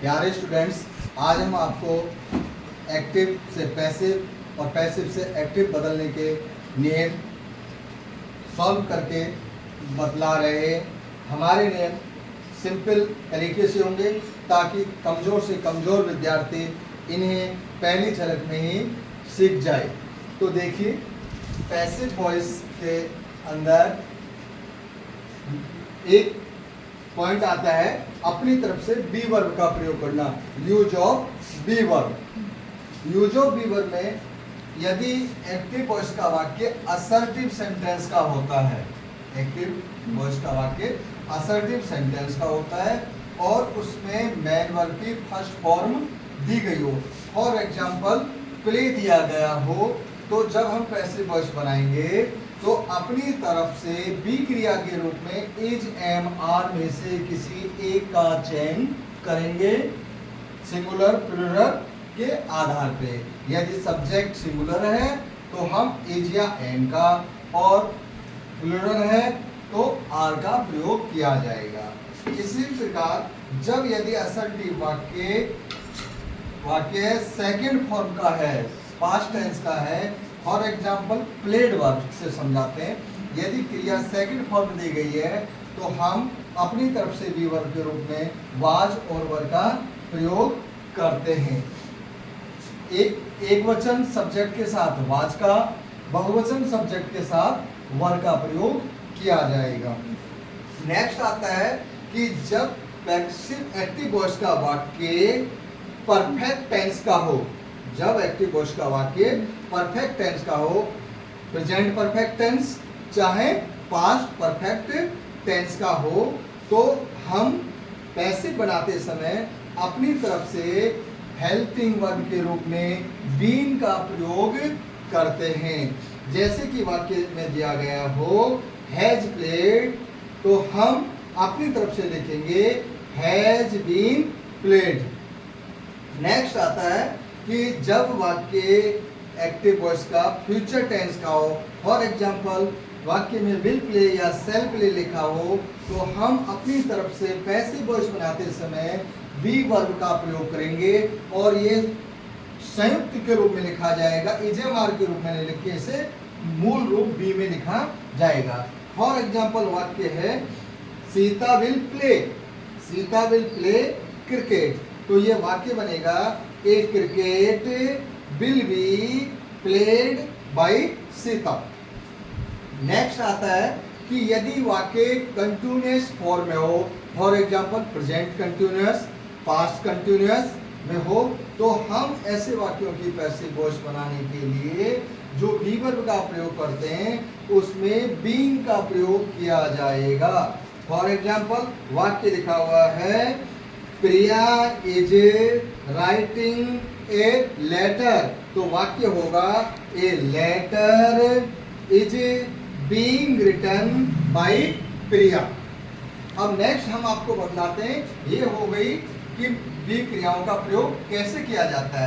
प्यारे स्टूडेंट्स, आज हम आपको एक्टिव से पैसिव और पैसिव से एक्टिव बदलने के नियम सॉल्व करके बतला रहे हैं। हमारे नियम सिंपल तरीके से होंगे ताकि कमज़ोर से कमज़ोर विद्यार्थी इन्हें पहली झलक में ही सीख जाए। तो देखिए, पैसिव वॉइस के अंदर एक पॉइंट आता है अपनी तरफ से बी वर्ब का प्रयोग करना। Use of be verb. Use of be verb में यदि एक्टिव वॉइस का वाक्य असर्टिव सेंटेंस का होता है, एक्टिव वॉइस का वाक्य असर्टिव सेंटेंस का होता है और उसमें मैन वर्ब की फर्स्ट फॉर्म दी गई हो, फॉर एग्जाम्पल प्ले दिया गया हो, तो जब हम पैसिव वॉइस बनाएंगे तो अपनी तरफ से बी क्रिया के रूप में इज एम आर में से किसी एक का चयन करेंगे सिंगुलर प्लूरल के आधार पे। यदि सब्जेक्ट सिंगुलर है तो हम इज या एम का, और प्लूरल है तो आर का प्रयोग किया जाएगा। इसी प्रकार जब यदि असर्टिव वाक्य सेकंड फॉर्म का है, पास्ट टेंस का है, फॉर एग्जाम्पल प्लेड वर्ब से समझाते हैं। यदि क्रिया सेकंड फॉर्म दी गई है तो हम अपनी तरफ से बी वर्ब के रूप में वाज और वर का प्रयोग करते हैं। एक वचन सब्जेक्ट के साथ वाज का, बहुवचन सब्जेक्ट के साथ वर का प्रयोग किया जाएगा। नेक्स्ट आता है कि जब पैसिव एक्टिव वॉइस का वाक्य परफेक्ट टेंस का हो, जब एक्टिव वॉइस का वाक्य परफेक्ट टेंस का हो, प्रेजेंट परफेक्ट टेंस चाहे पास्ट परफेक्ट टेंस का हो, तो हम पैसिव बनाते समय अपनी तरफ से हेल्पिंग वर्ब के रूप में बीन का प्रयोग करते हैं। जैसे कि वाक्य में दिया गया हो हैज प्लेड, तो हम अपनी तरफ से लिखेंगे हैज बीन प्लेड। नेक्स्ट आता है कि जब वाक्य एक्टिव वॉइस का फ्यूचर टेंस का हो, फॉर एग्जाम्पल वाक्य में विल प्ले या सेल प्ले लिखा हो, तो हम अपनी तरफ से पैसिव वॉइस बनाते समय बी वर्ब का प्रयोग करेंगे और ये संयुक्त के रूप में लिखा जाएगा, इजेमार के रूप में लिख के इसे मूल रूप बी में लिखा जाएगा। फॉर एग्जाम्पल वाक्य है सीता विल प्ले क्रिकेट, तो ये वाक्य बनेगा a cricket will be played by Sita. Next आता है कि यदि वाक्य कंटिन्यूअस फॉर्म में हो, for example present continuous, past continuous में हो, तो हम ऐसे वाक्यों की पैसिव वॉइस बनाने के लिए जो बी वर्ब का प्रयोग करते हैं उसमें बीइंग का प्रयोग किया जाएगा। फॉर एग्जांपल वाक्य लिखा हुआ है Priya is writing a letter, तो वाक्य होगा a letter is being written by Priya. अब नेक्स्ट हम आपको बतलाते हैं, ये हो गई कि बी क्रियाओं का प्रयोग कैसे किया जाता है।